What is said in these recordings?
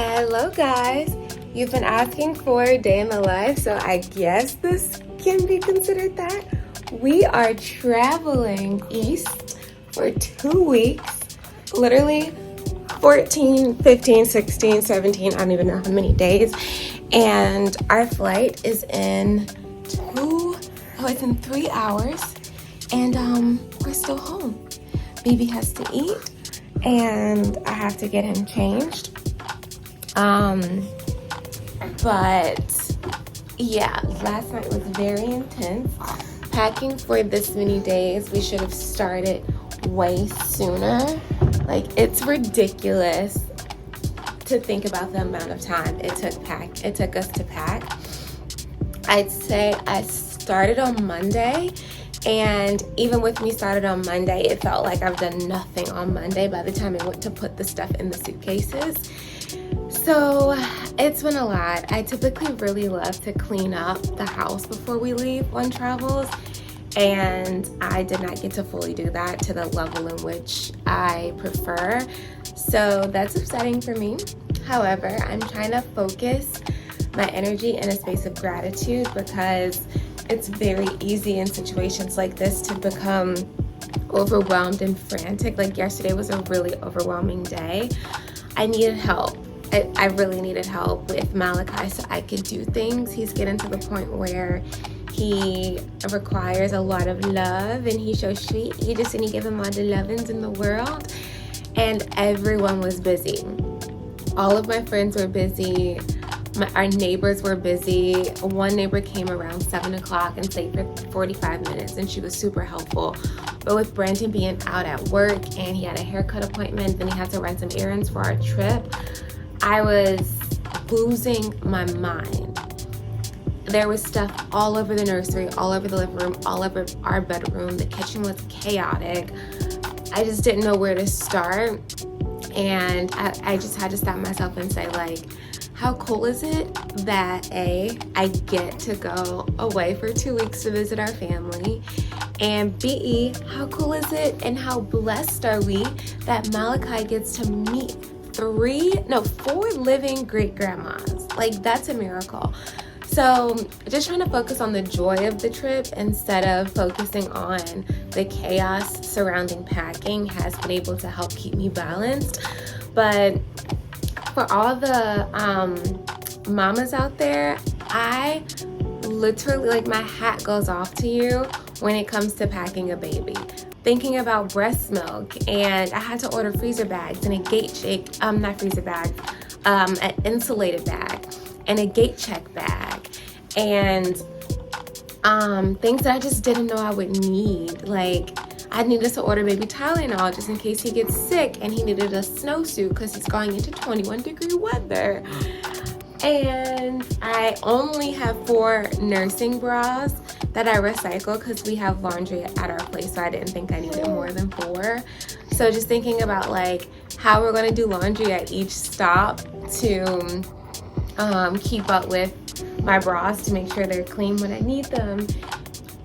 Hello guys, you've been asking for a day in the life, so I guess this can be considered that. We are traveling east for 2 weeks, literally 14, 15, 16, 17, I don't even know how many days, and our flight is in 3 hours, and we're still home. Baby has to eat, and I have to get him changed. But yeah, last night was very intense. Packing for this many days, we should have started way sooner. Like, it's ridiculous to think about the amount of time it took us to pack. I'd say I started on Monday, and even with me started on Monday, it felt like I've done nothing on Monday by the time I went to put the stuff in the suitcases. So it's been a lot. I typically really love to clean up the house before we leave on travels, and I did not get to fully do that to the level in which I prefer. So that's upsetting for me. However, I'm trying to focus my energy in a space of gratitude, because it's very easy in situations like this to become overwhelmed and frantic. Like, yesterday was a really overwhelming day. I needed help. I really needed help with Malachi so I could do things. He's getting to the point where he requires a lot of love, and he's so sweet. You just need to give him all the lovins in the world. And everyone was busy. All of my friends were busy. Our neighbors were busy. One neighbor came around 7 o'clock and stayed for 45 minutes, and she was super helpful. But with Brandon being out at work, and he had a haircut appointment, then he had to run some errands for our trip, I was losing my mind. There was stuff all over the nursery, all over the living room, all over our bedroom. The kitchen was chaotic. I just didn't know where to start. And I just had to stop myself and say, like, how cool is it that I get to go away for 2 weeks to visit our family? And B, how cool is it and how blessed are we that Malachi gets to meet 4 living great grandmas? Like, that's a miracle. So just trying to focus on the joy of the trip instead of focusing on the chaos surrounding packing has been able to help keep me balanced. But for all the mamas out there, I literally, like, my hat goes off to you when it comes to packing a baby. Thinking about breast milk, and I had to order freezer bags and a gate check, not freezer bag, an insulated bag and a gate check bag, and things that I just didn't know I would need. Like, I needed to order baby Tylenol just in case he gets sick, and he needed a snowsuit because he's going into 21-degree weather. And I only have 4 nursing bras that I recycle because we have laundry at our place, so I didn't think I needed more than 4. So just thinking about, like, how we're going to do laundry at each stop to keep up with my bras to make sure they're clean when I need them.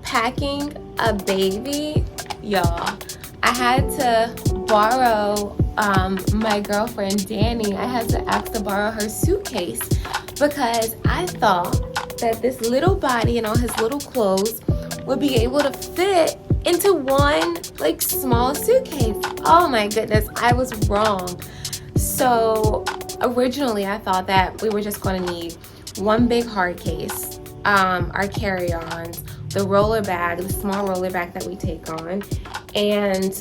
Packing a baby, y'all, I had to borrow my girlfriend Danny. I had to ask to borrow her suitcase because I thought that this little body and all his little clothes would be able to fit into one, like, small suitcase. Oh my goodness, I was wrong. So originally I thought that we were just going to need one big hard case, our carry-ons, the roller bag, the small roller bag that we take on, and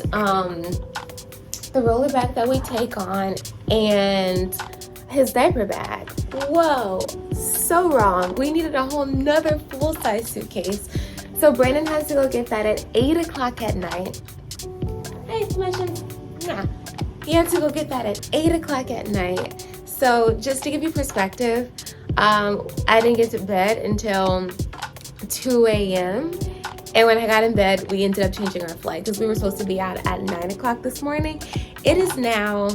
his diaper bag. Whoa, so wrong. We needed a whole nother full-size suitcase. So Brandon has to go get that at 8 o'clock at night. Hey, permissions. Nah. He had to go get that at 8 o'clock at night. So just to give you perspective, I didn't get to bed until 2 a.m. And when I got in bed, we ended up changing our flight because we were supposed to be out at 9 o'clock this morning. It is now,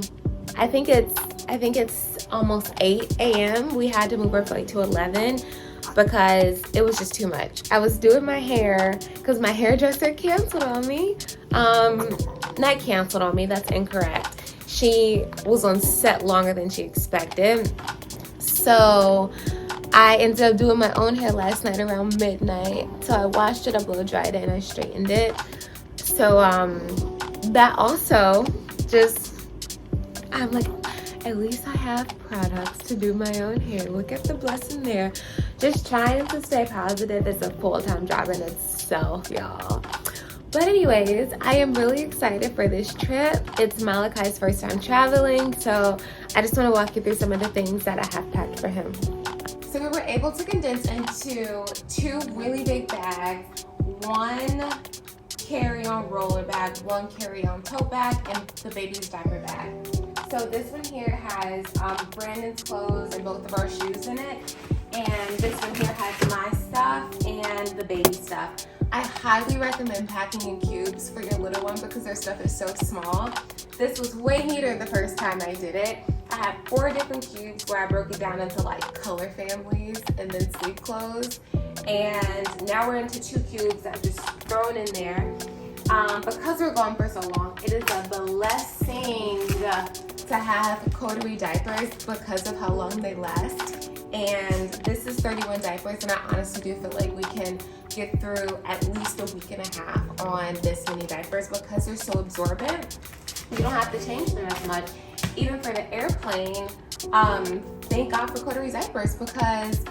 I think it's almost 8 a.m. We had to move our flight to 11 because it was just too much. I was doing my hair because my hairdresser canceled on me. Not canceled on me, that's incorrect. She was on set longer than she expected. So I ended up doing my own hair last night around midnight. So I washed it, I blow dried it, and I straightened it. So that also just, I'm like, at least I have products to do my own hair. Look at the blessing there. Just trying to stay positive. It's a full-time job in itself, y'all. But anyways, I am really excited for this trip. It's Malachi's first time traveling, so I just want to walk you through some of the things that I have packed for him. So we were able to condense into 2 really big bags, 1 carry-on roller bag, 1 carry-on tote bag, and the baby's diaper bag. So this one here has Brandon's clothes and both of our shoes in it. And this one here has my stuff and the baby stuff. I highly recommend packing in cubes for your little one because their stuff is so small. This was way neater the first time I did it. I had 4 different cubes where I broke it down into like color families and then sleep clothes. And now we're into 2 cubes that I've just thrown in there. Because we're gone for so long, it is a blessing to have coterie diapers because of how long they last. And this is 31 diapers, and I honestly do feel like we can get through at least a week and a half on this many diapers because they're so absorbent. You don't have to change them as much. Even for the airplane, thank God for coterie diapers because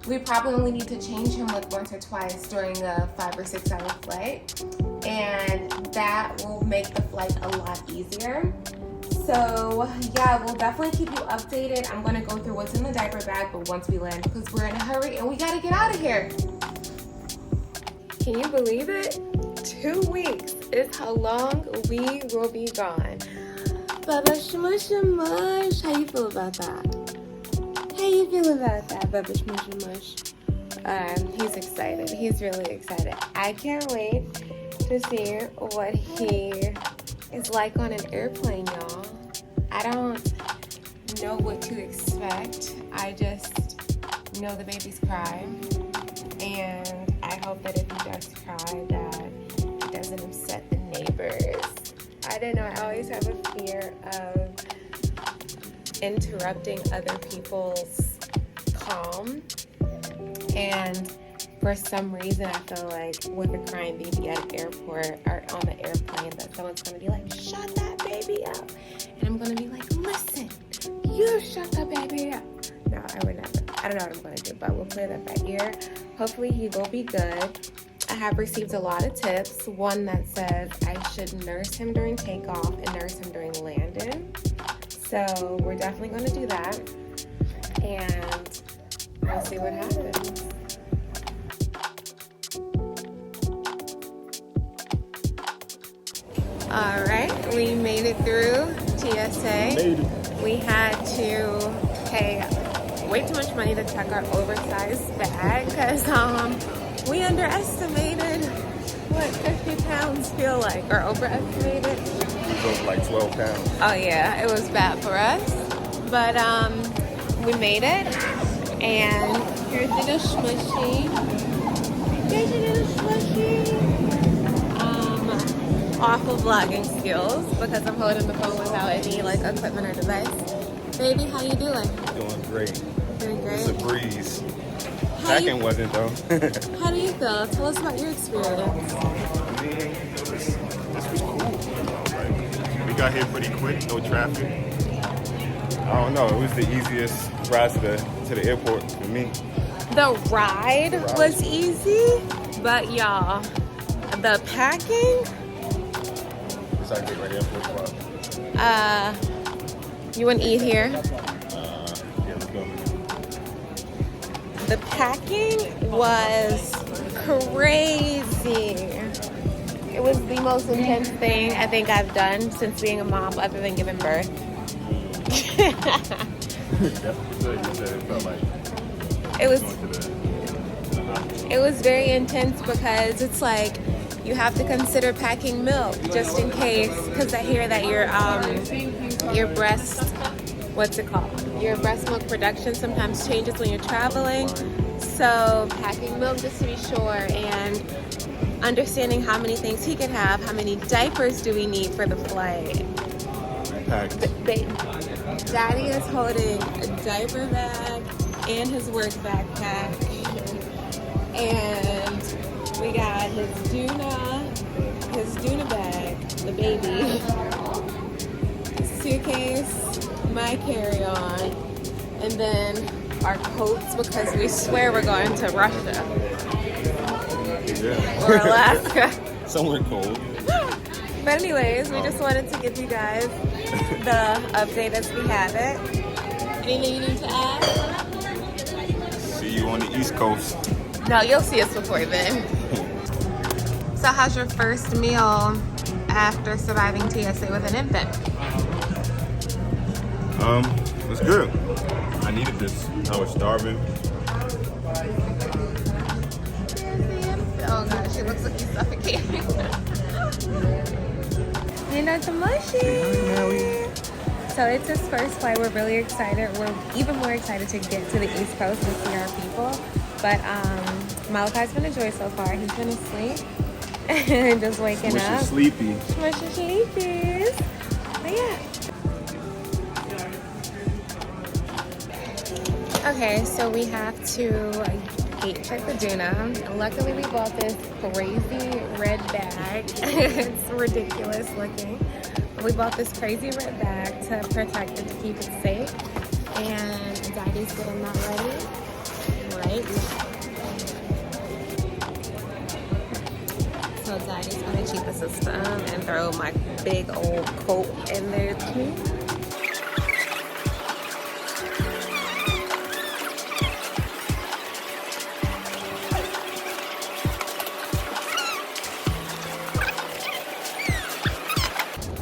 we probably only need to change him like once or twice during a 5 or 6 hour flight. And that will make the flight a lot easier. So yeah, we'll definitely keep you updated. I'm gonna go through what's in the diaper bag, but once we land, because we're in a hurry and we gotta get out of here. Can you believe it? 2 weeks is how long we will be gone. Baba Shmush Mush. How you feel about that? How you feel about that, Baba Shmush Mush? He's excited. He's really excited. I can't wait to see what he is like on an airplane, y'all. I don't know what to expect. I just know the baby's crying, and I hope that if he does cry, that it doesn't upset the neighbors. I don't know. I always have a fear of interrupting other people's calm, and for some reason, I feel like with a crying baby at an airport or on the airplane that someone's going to be like, shut that baby up. And I'm going to be like, listen, you shut the baby up. No, I would never. I don't know what I'm going to do, but we'll play that by ear. Hopefully he will be good. I have received a lot of tips. One that says I should nurse him during takeoff and nurse him during landing. So we're definitely going to do that. And we'll see what happens. All right, we made it through TSA. We had to pay way too much money to check our oversized bag because we underestimated what 50 pounds feel like, or overestimated. It was like 12 pounds. Oh yeah, it was bad for us, but we made it, and here's the little smushy. Here's the little smushy. Awful vlogging skills because I'm holding the phone without any like equipment or device. Baby, how you doing? Doing great. Doing great. It's a breeze. Packing wasn't though. How do you feel? Tell us about your experience. I mean, this was cool. Like, we got here pretty quick, no traffic. I don't know. It was the easiest ride to the airport for me. The ride was easy, but y'all, the packing. I get right here for you want to eat here? Yeah, let's go. The packing was crazy. It was the most intense thing I think I've done since being a mom, other than giving birth. It was very intense because it's like you have to consider packing milk just in case, because I hear that your breast, what's it called? Your breast milk production sometimes changes when you're traveling. So packing milk just to be sure, and understanding how many things he could have, how many diapers do we need for the flight. packed. Daddy is holding a diaper bag and his work backpack. And we got his Duna bag, the baby, suitcase, my carry-on, and then our coats because we swear we're going to Russia or Alaska. Somewhere cold. But anyways, we just wanted to give you guys the update as we have it. Anything you need to add? See you on the East Coast. No, you'll see us before then. So how's your first meal after surviving TSA with an infant? It's good. I needed this. I was starving. Oh gosh, it looks like he's suffocating. You know, the mushy. So it's his first flight. We're really excited. We're even more excited to get to the East Coast and see our people. But Malachi's been a joy so far. He's been asleep and just waking up. Sleepy. Smushy sleepies. But yeah. Okay, so we have to gate check the Duna. Luckily, we bought this crazy red bag. It's ridiculous looking. But we bought this crazy red bag to protect it, to keep it safe. And Daddy's getting that ready right now. So Daddy's gonna cheat the system and throw my big old coat in there too.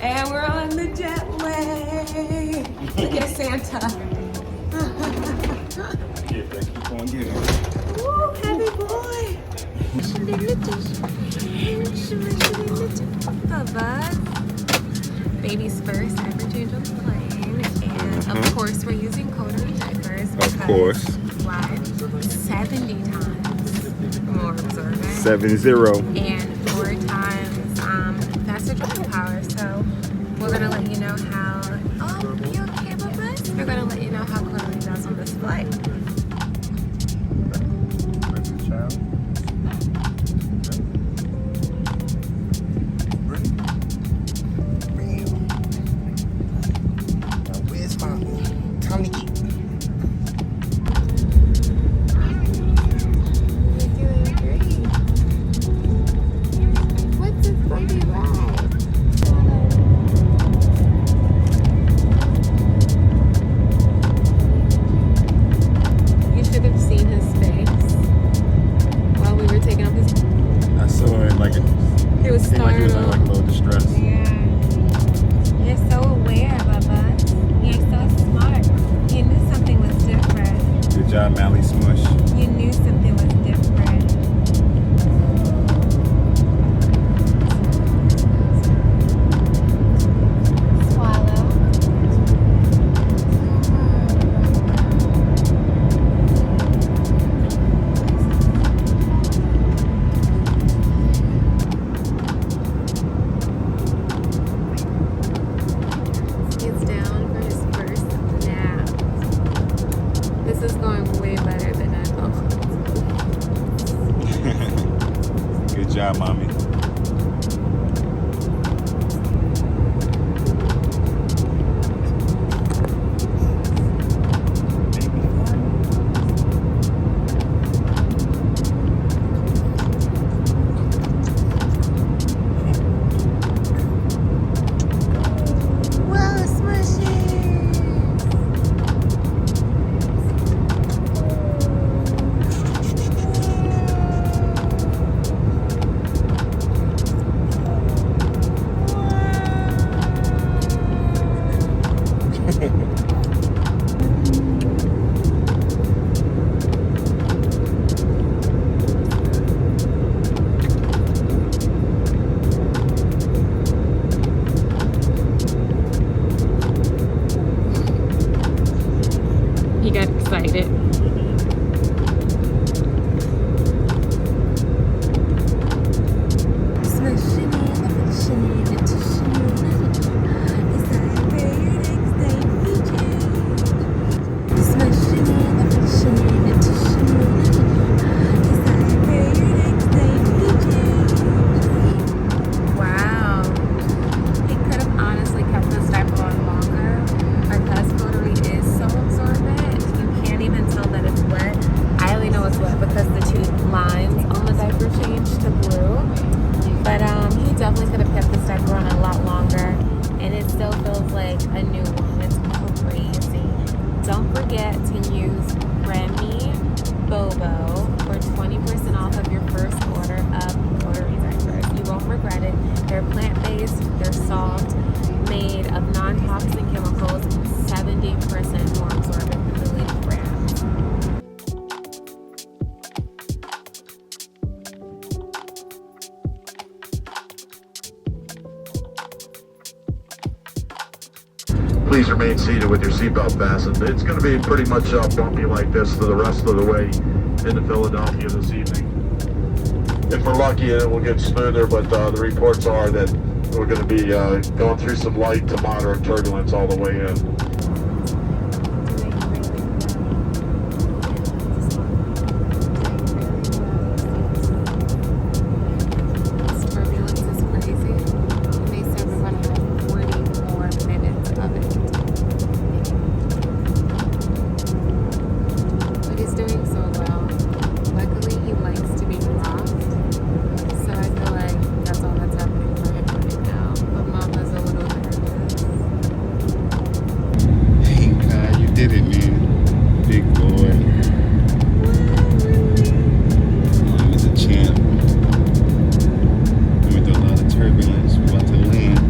And we're on the jetway. Look at Santa. Keep on getting. Woo, heavy boy. Bobos. Baby's first ever change on the plane. And of course, we're using colder diapers. Of course. Why? 70 times more absorbent. 7-0. And 4 times faster drawing power. So we're gonna let you know how. Oh, you okay, Bobos? We're gonna let you know how Chloe does on this flight. Now where's mommy? Time to eat. You're doing great. What's this baby ride? You should have seen his face while we were taking off his. I saw it like He was seemed like he was startled. like a little distressed. Yeah. You're so aware, Bubba. You're so smart. You knew something was different. Good job, Mally Smush. You knew something was different. Swallow. He's down for his first nap. This is going way better than I thought. Good job, mommy. Whoa, smushy! He got excited. Smushy, don't forget to use Remy Bobo for 20% off of your first order of Puerto diapers. You won't regret it. They're plant-based, they're soft, made of non-toxic chemicals, 70% more absorbent than the leading brands. Please remain seated with your seatbelt fastened. It's going to be pretty much bumpy like this for the rest of the way into Philadelphia this evening. If we're lucky, it will get smoother, but the reports are that we're going to be going through some light to moderate turbulence all the way in. Did it, man. Big boy. He was a champ. Went through a lot of turbulence. We're about to land.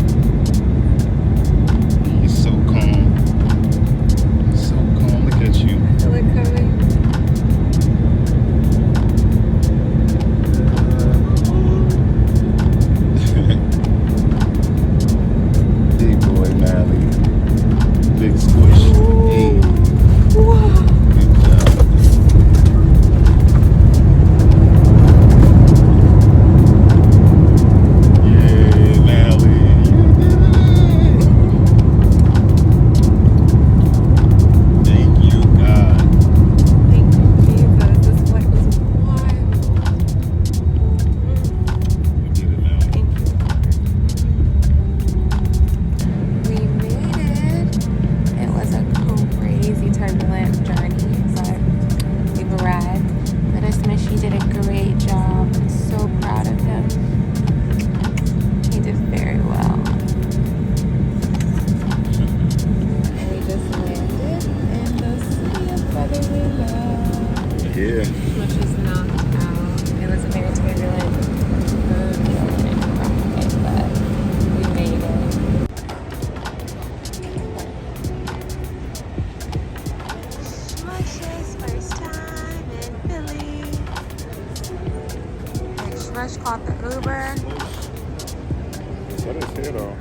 He's so calm. He's so calm. Look at you. Feel it coming. Big boy, Mally. Big squish. Hey. Whoa. Good job. Yeah, Mally. Thank you, God. Thank you, Jesus. This flight was wild. You did it, Mally. Thank you. We made it. It was a crazy turbulent journey, but we've arrived. Little Smishy did a great job. I'm so proud of him. He did very well. And we just landed in the city of Featherville. Yeah. Which is knocked out. It was a very turbulent ride, but we made it. Smush's first time in Philly. Smush called the Uber. That is here, though.